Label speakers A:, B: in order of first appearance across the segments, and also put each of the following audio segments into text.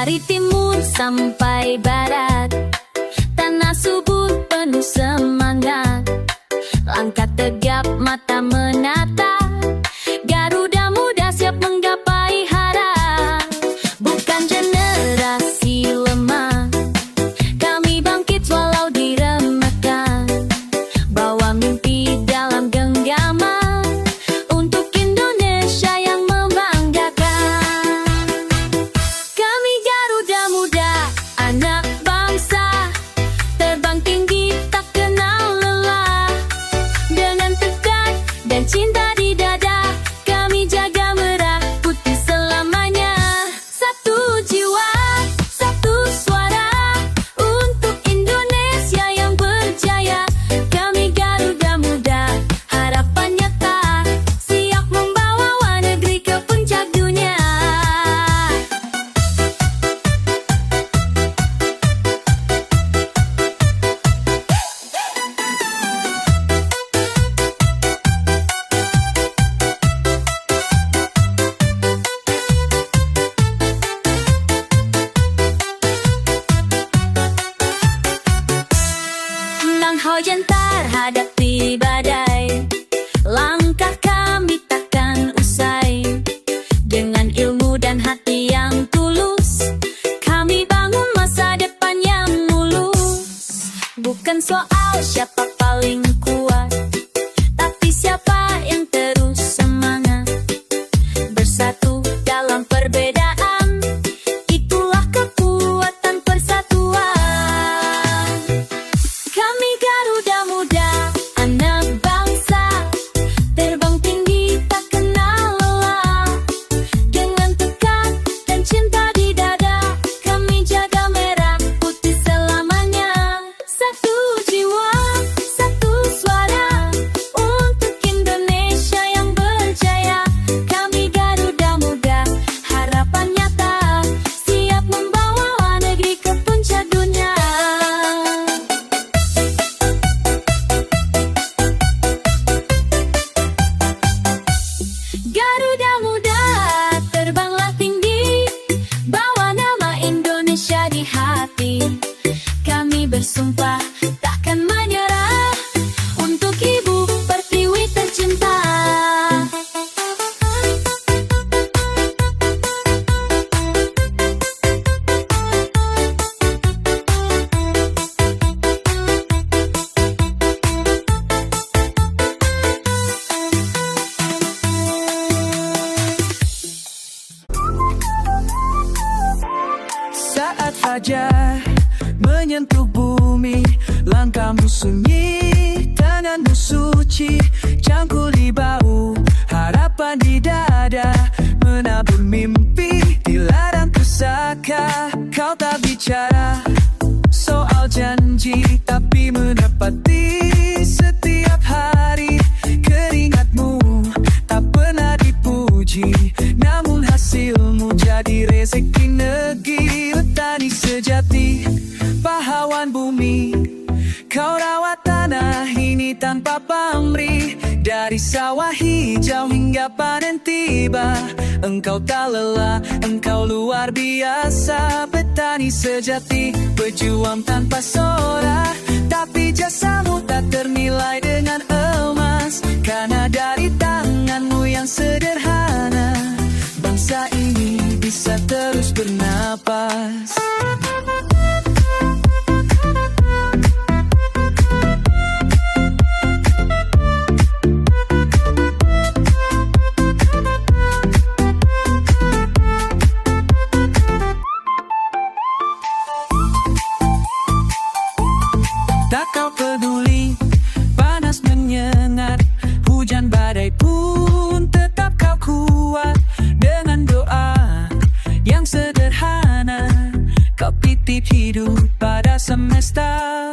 A: Dari timur sampai barat, tanah subur penuh semangat. Langkah tegap, mata menatap, Garuda Muda siap menggapai harap. Bukan generasi lemah, kami bangkit walau diremehkan. Bawa mimpi dalam genggaman untuk Indonesia yang membanggakan. Kami Garuda Muda, anak bangsa, terbang tinggi tak kenal lelah. Dengan tegak dan cinta di dada, kami jaga merah putih selamanya. Satu jiwa, satu suara, untuk Indonesia yang berjaya. Kami Garuda Muda, harapan nyata, siap membawa negeri ke puncak dunia. Nang hujan terhadapi badai, langkah kami takkan usai. Dengan ilmu dan hati yang tulus, kami bangun masa depan yang mulus. Bukan soal siapa paling kuat, tapi siapa yang terus semangat. Bersatu dalam perbedaan, itulah kekuatan persatuan. Kami Garuda Muda, anak bangsa, terbang tinggi tak kenal lelah. Dengan tekad dan cinta di dada, kami jaga merah putih selamanya. Satu jiwa, satu suara, untuk Indonesia yang berjaya. Kami Garuda Muda, harapan nyata, siap membawa negeri ke puncak dunia. Garuda Muda, terbanglah tinggi, bawa nama Indonesia di hati. Kami bersumpah takkan menyerah untuk Ibu Pertiwi tercinta.
B: Saat fajar menyentuh bumi, langkahmu sunyi, tanganmu suci, cangkul di bahu, harapan di dada, menabur mimpi di ladang pusaka. Kau tak bicara soal janji, tapi menepati setiap hari. Keringatmu tak pernah dipuji, namun hasilmu jadi rezeki negeri. Petani sejati, pahlawan bumi, kau rawat tanah ini tanpa pamrih. Dari sawah hijau hingga panen tiba, engkau tak lelah, engkau luar biasa. Petani sejati, pejuang tanpa sorak, tapi jasamu tak ternilai dengan emas. Karena dari tanganmu yang sederhana, bangsa ini bisa terus bernapas. Tak kau peduli, panas menyengat, hujan badai pun tetap kau kuat. Dengan doa yang sederhana, kau titip hidup pada semesta.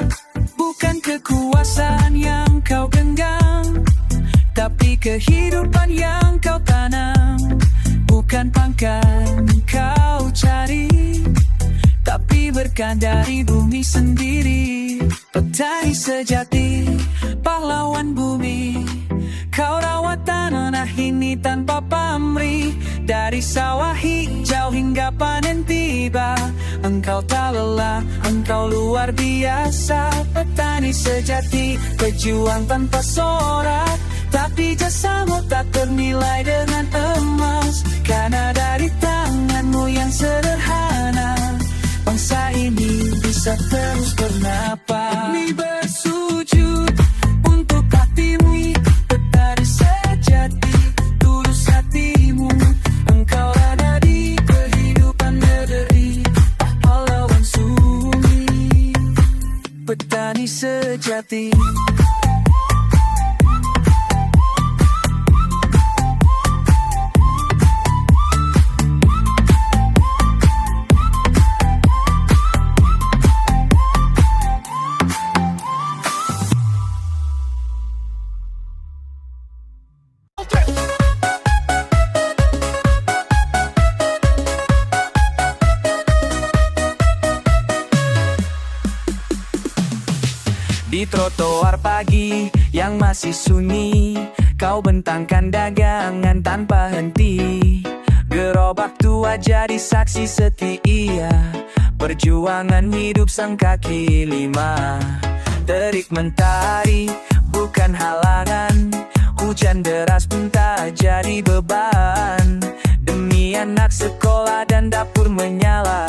B: Bukan kekuasaan yang kau genggam, tapi kehidupan yang kau tanam. Bukan pangkat kau cari, tapi berkah dari bumi sendiri. Petani sejati, pahlawan bumi, kau rawat tanah ini tanpa pamrih. Dari sawah hijau hingga panen tiba, engkau tak lelah, engkau luar biasa. Petani sejati, pejuang tanpa sorak, tapi jasamu tak ternilai dengan emas. Karena dari tanganmu yang sederhana, bangsa ini bisa terus bernafas. Kami bersujud untuk hatimu, petani sejati, tulus hatimu. Engkau ada di kehidupan negeri, pahlawan sunyi, petani sejati. Di trotoar pagi yang masih sunyi, kau bentangkan dagangan tanpa henti. Gerobak tua jadi saksi setia perjuangan hidup sang kaki lima. Terik mentari bukan halangan, hujan deras pun tak jadi beban. Demi anak sekolah dan dapur menyala,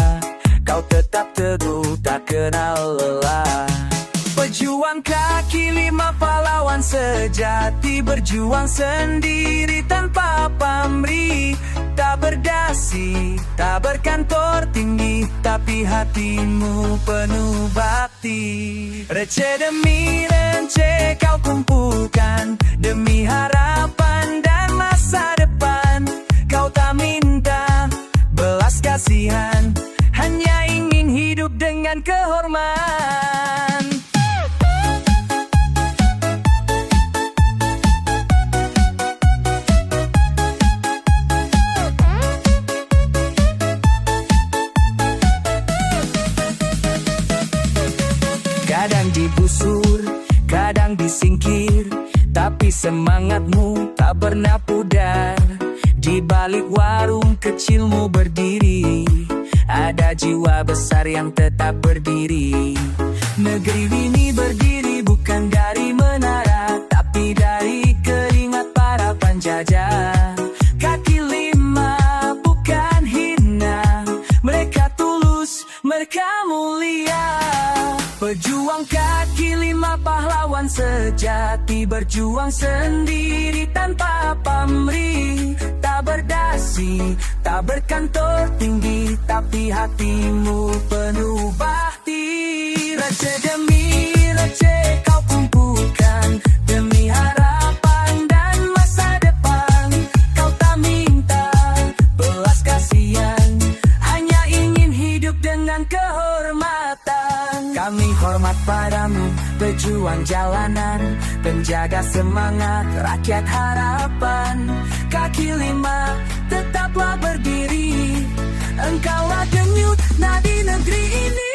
B: kau tetap teguh tak kenal lelah. Pejuang kaki lima, pahlawan sejati, berjuang sendiri tanpa pamrih. Tak berdasi, tak berkantor tinggi, tapi hatimu penuh bakti. Receh demi receh kau kumpulkan, demi harapan dan masa depan. Kau tak minta belas kasihan, hanya ingin hidup dengan kehormatan. Kadang digusur, kadang disingkir, tapi semangatmu tak pernah pudar. Di balik warung kecilmu berdiri, ada jiwa besar yang tetap berdiri. Negeri ini berdiri bukan dari menara, tapi dari keringat para penjajah. Kaki lima bukan hina, mereka tulus, mereka mulia. Pejuang kaki lima, pahlawan sejati, berjuang sendiri tanpa pamrih. Tak berdasi, tak berkantor tinggi, tapi hatimu penuh bakti. Receh demi receh kau kumpulkan, demi harapan dan masa depan. Kau tak minta belas kasihan, hanya ingin hidup dengan kehormatan. Kami hormat padamu, pejuang jalanan, penjaga semangat rakyat harapan. Kaki lima, tetaplah berdiri, engkaulah denyut nadi negeri ini.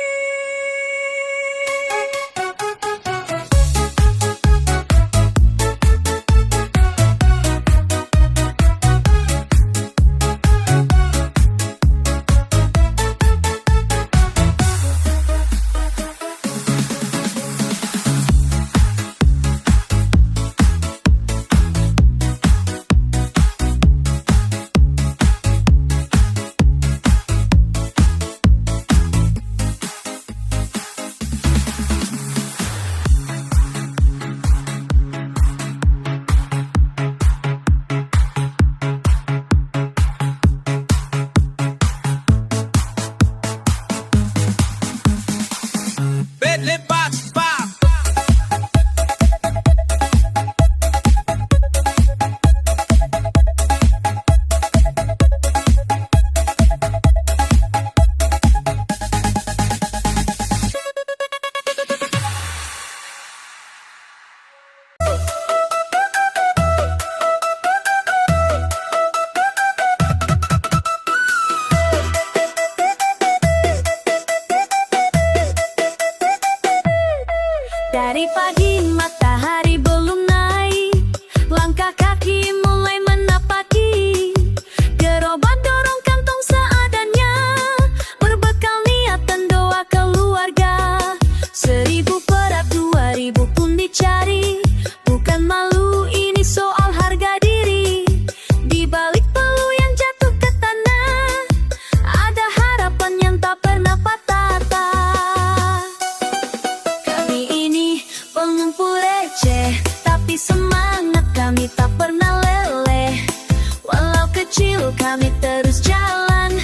A: kami terus jalan,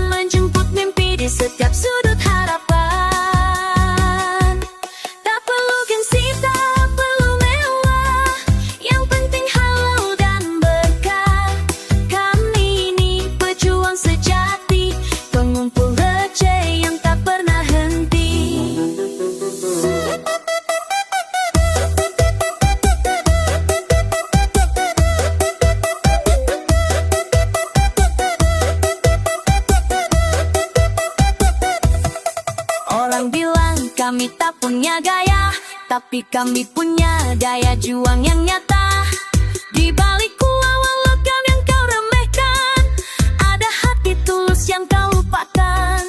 A: menjemput mimpi di setiap sudut harapan. Tak perlu gengsi, tak perlu mewah, yang penting halal dan berkah. Kami ini pejuang sejati, pengumpul receh yang tak pernah henti. Orang bilang kami tak punya gaya, tapi kami punya daya juang yang nyata. Di balik kuawan logam yang kau remehkan, ada hati tulus yang kau lupakan.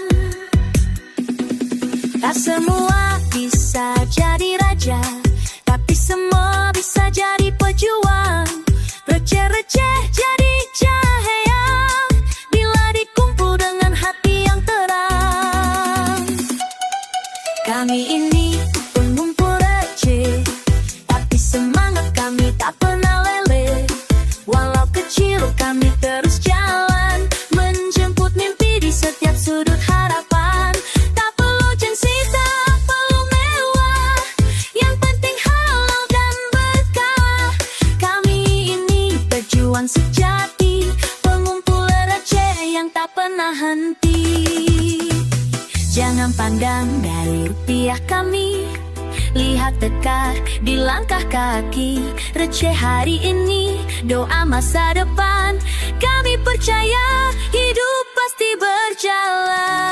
A: Tak semua bisa jadi raja, tapi semua bisa jadi pejuang. Receh-receh jadi cahaya, bila dikumpul dengan hati yang terang. Kami ini pengumpul receh, tapi semangat kami tak pernah leleh. Walau kecil kami terus jalan, menjemput mimpi di setiap sudut harapan. Tak perlu gengsi, tak perlu mewah, yang penting halal dan berkah. Kami ini pejuang sejati, pengumpul receh yang tak pernah henti. Jangan pandang dari rupiah kami, lihat dekat di langkah kaki. Receh hari ini, doa masa depan. Kami percaya hidup pasti berjalan.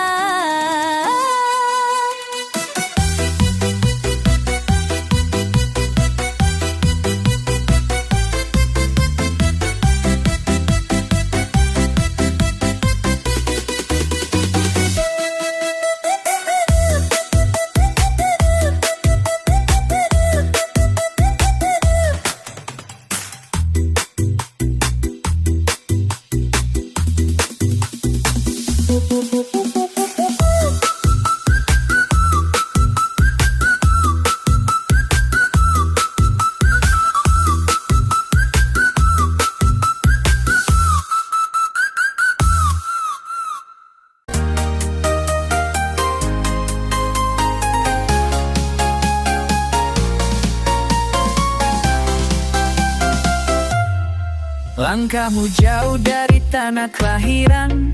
B: Langkahmu jauh dari tanah kelahiran,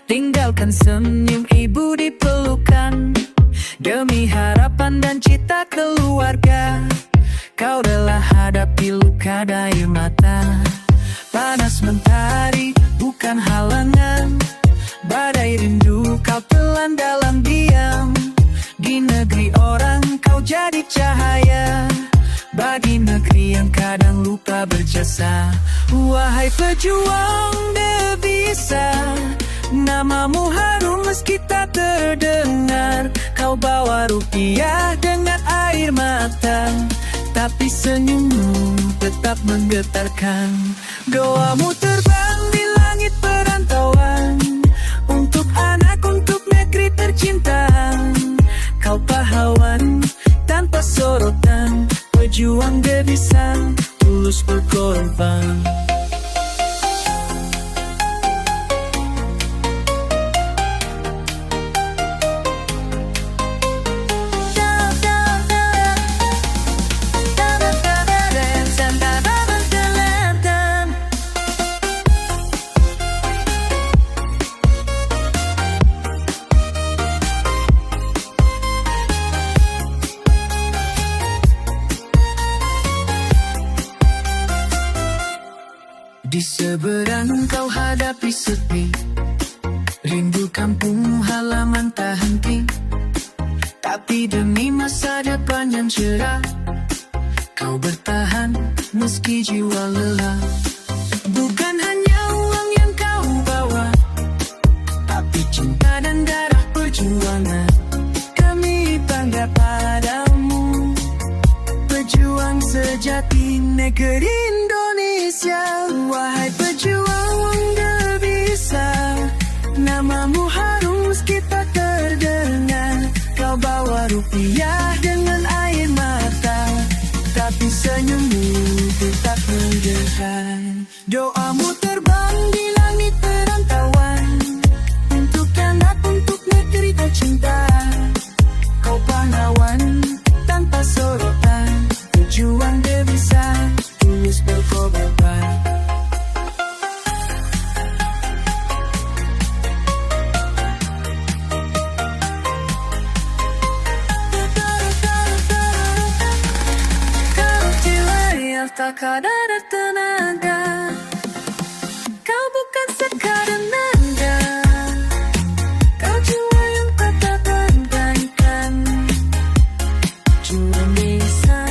B: tinggalkan senyum ibu di pelukan. Demi harapan dan cita keluarga, kau rela hadapi luka dan air mata. Panas mentari bukan halangan, badai rindu kau telan dalam diam. Di negeri orang kau jadi cahaya, bagi negeri yang kadang lupa berjasa. Wahai pejuang devisa, namamu harum meski tak terdengar. Kau bawa rupiah dengan air mata, tapi senyummu tetap menggetarkan. Doamu terbang di langit perantauan, untuk anak, untuk negeri tercinta. Kau pahlawan tanpa sorotan, pejuang devisa, tulus berkorban. Di seberang kau hadapi sepi, rindu kampung halaman tak henti. Tapi demi masa depan yang cerah, kau bertahan meski jiwa lelah. Bukan hanya uang yang kau bawa, tapi cinta dan darah perjuangan. Kami bangga padamu, pejuang sejati negeri Indonesia. Wahai pejuang devisa, namamu harum meski tak terdengar. Kau bawa rupiah dengan air mata, tapi senyummu tetap mendekat. Doamu terbang di langit pahlawan tanpa sorotan, pejuang debisan, tulus berkorban. Kau jiwa yang tak ada tenaga, kau bukan sekadar nanda. Kau jiwa yang tak tergantikan, jiwa Indonesia,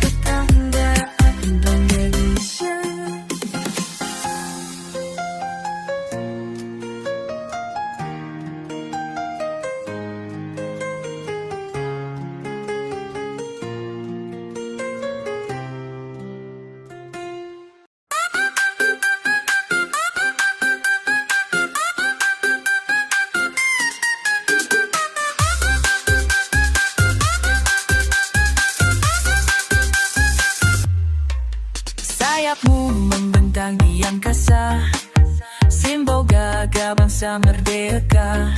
B: tetangga Indonesia. Sayapmu membentang di angkasa, simbol gagah bangsa merdeka.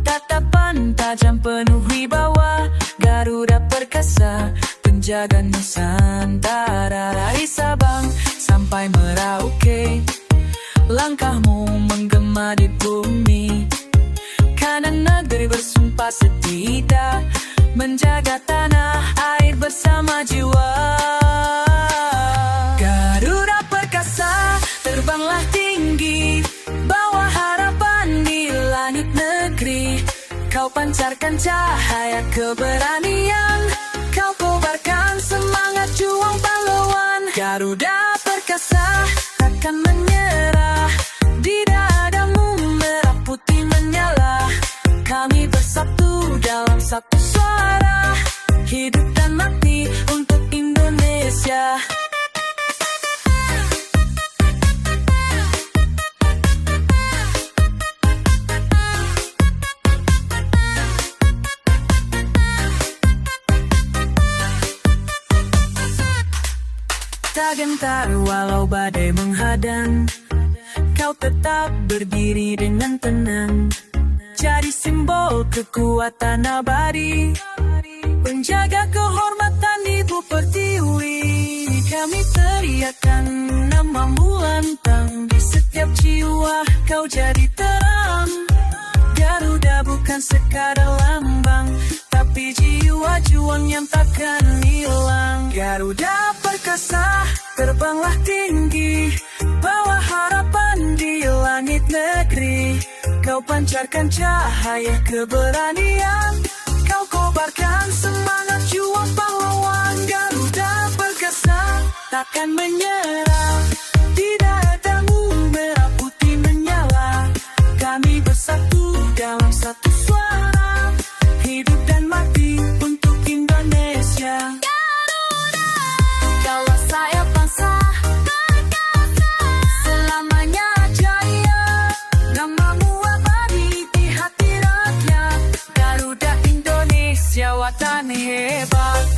B: Tatapan tajam penuh wibawa, Garuda perkasa, penjaga Nusantara. Dari Sabang sampai Merauke, langkahmu menggema di bumi. Kanan negeri bersumpah setia, menjaga tanah air bersama jiwa. Garuda perkasa, terbanglah tinggi, bawa harapan di langit negeri. Kau pancarkan cahaya keberanian, kau kobarkan semangat juang pahlawan. Garuda perkasa takkan menyerah, di dadamu merah putih menyala. Kami bersatu dalam satu suara, hidup dan mati untuk Indonesia. Tak gentar walau badai menghadang, kau tetap berdiri dengan tenang. Jadi simbol kekuatan abadi, penjaga kehormatan Ibu Pertiwi. Kami teriakan namamu lantang, di setiap jiwa kau jadi terang. Garuda bukan sekadar lambang, tapi jiwa juang yang takkan hilang. Garuda perkasa, terbanglah tinggi, bawa harapan di langit negeri. Kau pancarkan cahaya keberanian, kau kobarkan semangat juang pahlawan. Garuda perkasa takkan menyerah, di dadamu merah putih menyala. Kami bersatu dalam satu suara, hidup dan mati untuk Indonesia. Kaulah sayap bangsa, selamanya jaya. Namamu abadi di hati rakyat, Garuda Indonesia watan hebat.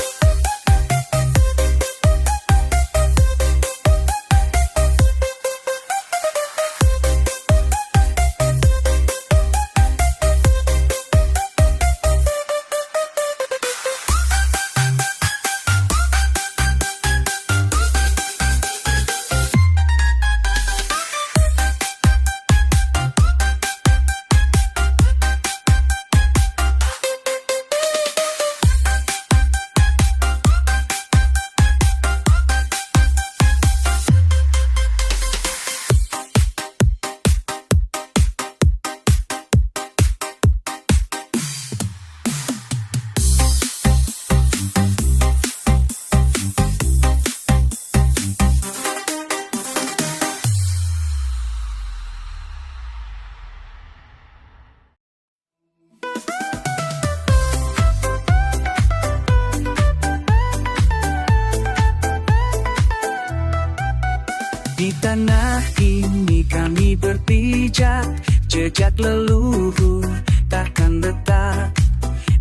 B: Di tanah ini kami berpijak, jejak leluhur takkan retak.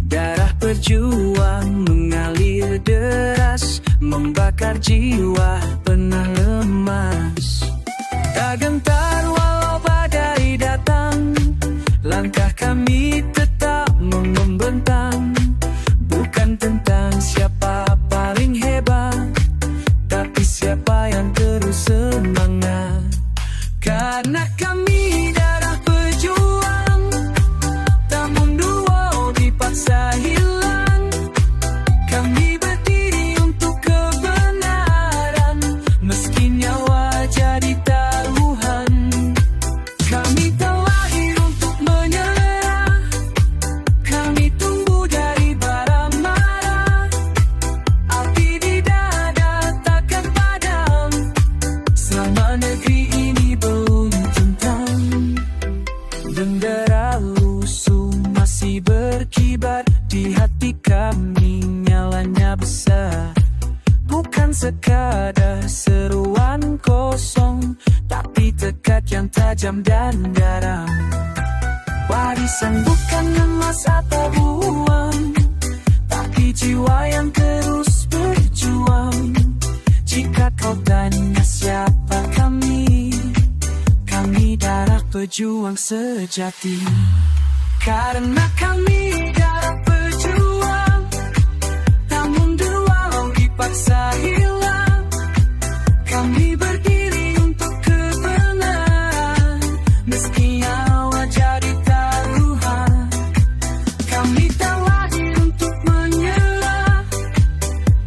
B: Darah berjuang mengalir deras, membakar jiwa pernah lemas. Tak gentar walau badai datang, langkah kami tetap membentang. Karena kami darah pejuang, tak mundur dipaksa hilang. Kami berdiri untuk kebenaran, meski nyawa jadi taruhan. Kami tak lahir untuk menyerah, kami tumbuh dari bara marah. Api di dada takkan padam, selama negeri ini belum tentram. Bendera lusuh masih berkibar di hati kami, nyalanya besar. Bukan sekadar seruan kosong, tapi tekad yang tajam dan garam. Warisan bukan emas atau uang, tapi jiwa yang terus berjuang. Jika kau tanya siapa kami darah pejuang sejati. Karena kami darah pejuang, tak mundur walau dipaksa hilang. Kami berdiri untuk kebenaran, meski nyawa jadi taruhan. Kami tak lahir untuk menyerah,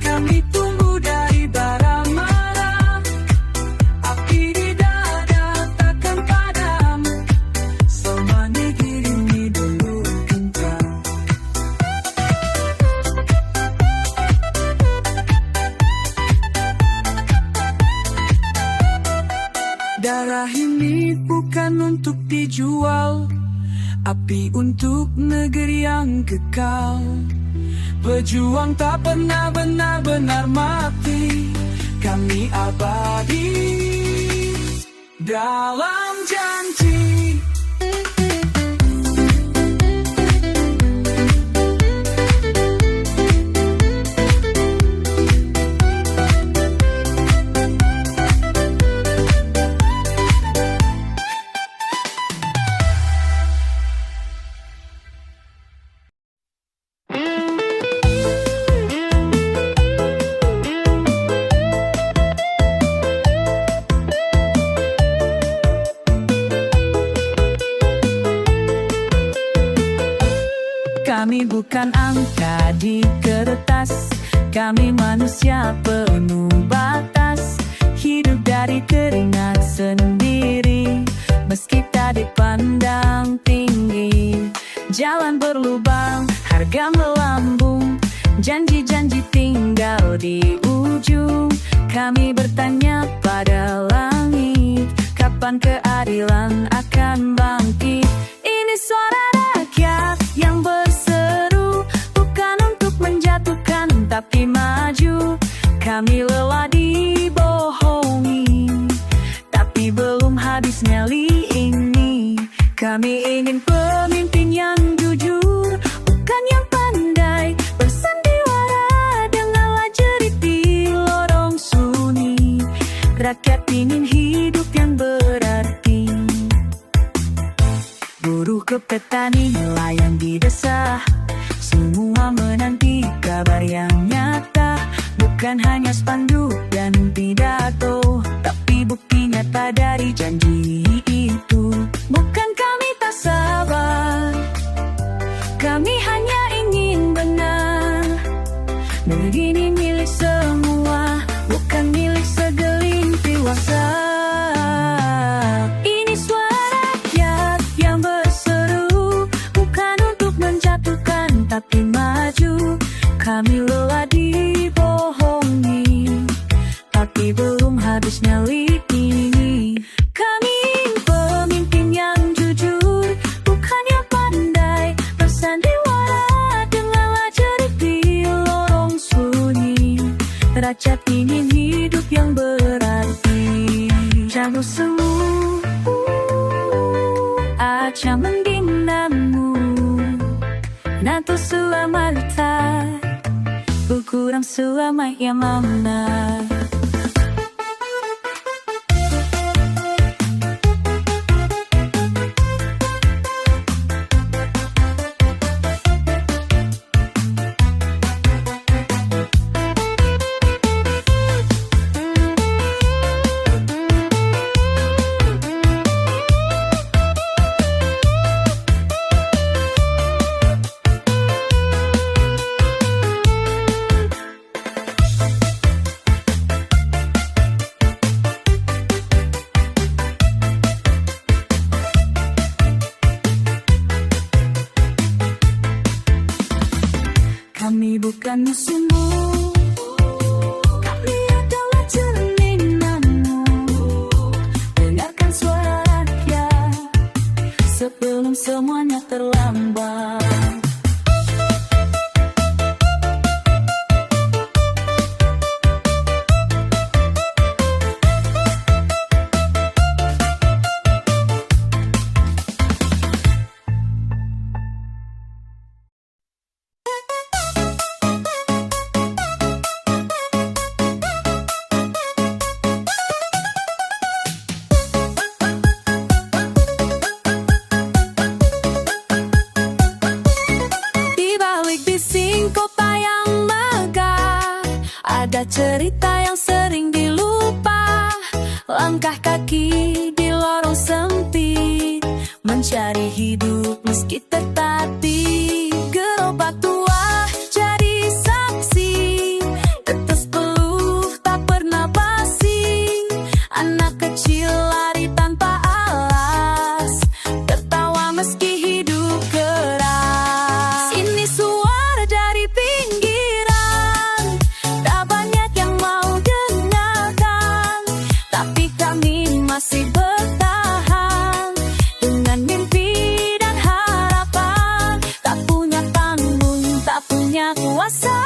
B: kami tumbuh dari bara marah. Api di dada takkan padam, selama negeri ini belum tentram. Darah ini bukan untuk dijual, api untuk negeri yang kekal. Pejuang tak pernah benar-benar mati, kami abadi dalam janji. Kami bukan angka di kertas, kami manusia penuh batas. Hidup dari keringat sendiri, meski tak dipandang tinggi. Jalan berlubang, harga melambung, janji-janji tinggal di ujung. Kami bertanya pada langit, kapan keadilan akan bangkit? Ini suara rakyat yang berseru, bukan untuk menjatuhkan tapi maju. Kami lelah dibohongi, tapi belum habis nyali ini. Kami ingin pemimpin yang jujur, bukan yang pandai bersandiwara denganlah jerit di lorong sunyi. Rakyat ingin hidup yang berarti. Buruh ke petani, nelayan di desa, semua menanti kabar yang nyata. Bukan hanya spanduk dan pidato, tapi bukti nyata dari janji itu. Bukan kami tak sabar, kami hanya ingin benar. Negeri ini milik semua, bukan milik segelintir kuasa. Ini suara rakyat yang berseru, bukan untuk menjatuhkan tapi maju. Kami lelah dibohongi, tapi belum habis nyali ini. Kami ingin pemimpin yang jujur, bukan yang pandai bersandiwara denganlah jerit di lorong sunyi. Rakyat ingin hidup yang berarti. Jago semu, aja mendinamu, nato selama letak, berkurang selama yang mana. bukan musuhmu. Kami adalah cerminanmu. Dengarkan suara rakyat sebelum semuanya terlambat. Ada cerita yang sering dilupa, langkah kaki di lorong sempit, mencari hidup meski tertatih. Gerobak tua jadi saksi, tetes peluh tak pernah basi. Anak kecil lari tanpa alas, tertawa meski hidup keras. Ini suara dari pinggiran, tak banyak yang mau dengarkan, tapi kami masih bertahan dengan mimpi dan harapan. Tak punya panggung, tak punya kuasa,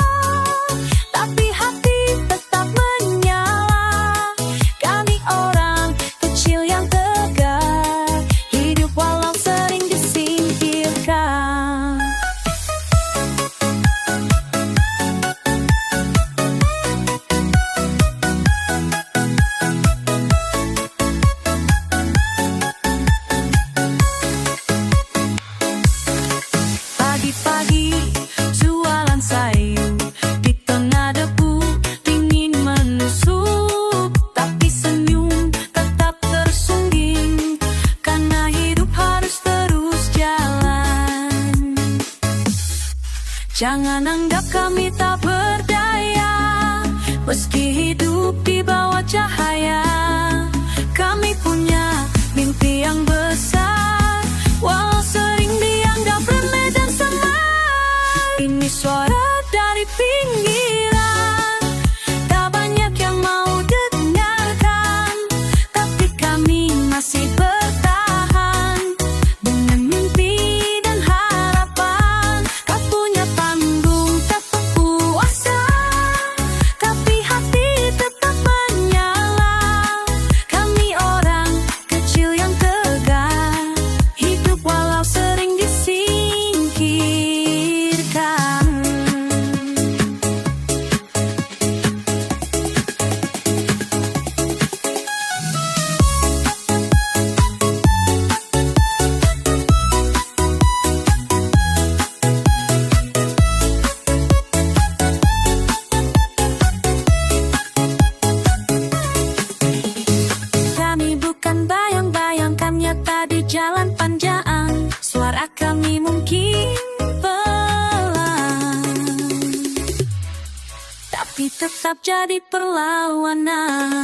B: tapi hati tetap menyala. Kami orang kecil yang tegar, hidup walau sering disingkirkan. Pagi-pagi jualan sayur di tengah debu dingin menusuk, tapi senyum tetap tersungging karena hidup harus terus jalan. Jangan anggap kami tak berdaya, meski hidup di bawah cahaya. Kami punya mimpi yang besar, walau sering dianggap remeh dan samar. Ini suara dari pinggiran, tak banyak yang mau dengarkan, tapi kami masih bertahan dengan mimpi dan harapan. Kau punya panggung, tak berkuasa, tapi hati tetap menyala. Kami orang kecil yang tegar, hidup walau sering disingkirkan. Kami bukan bayang-bayangkan nyata di jalan panjang. Suara kami mungkin pelan, tapi tetap jadi perlawanan.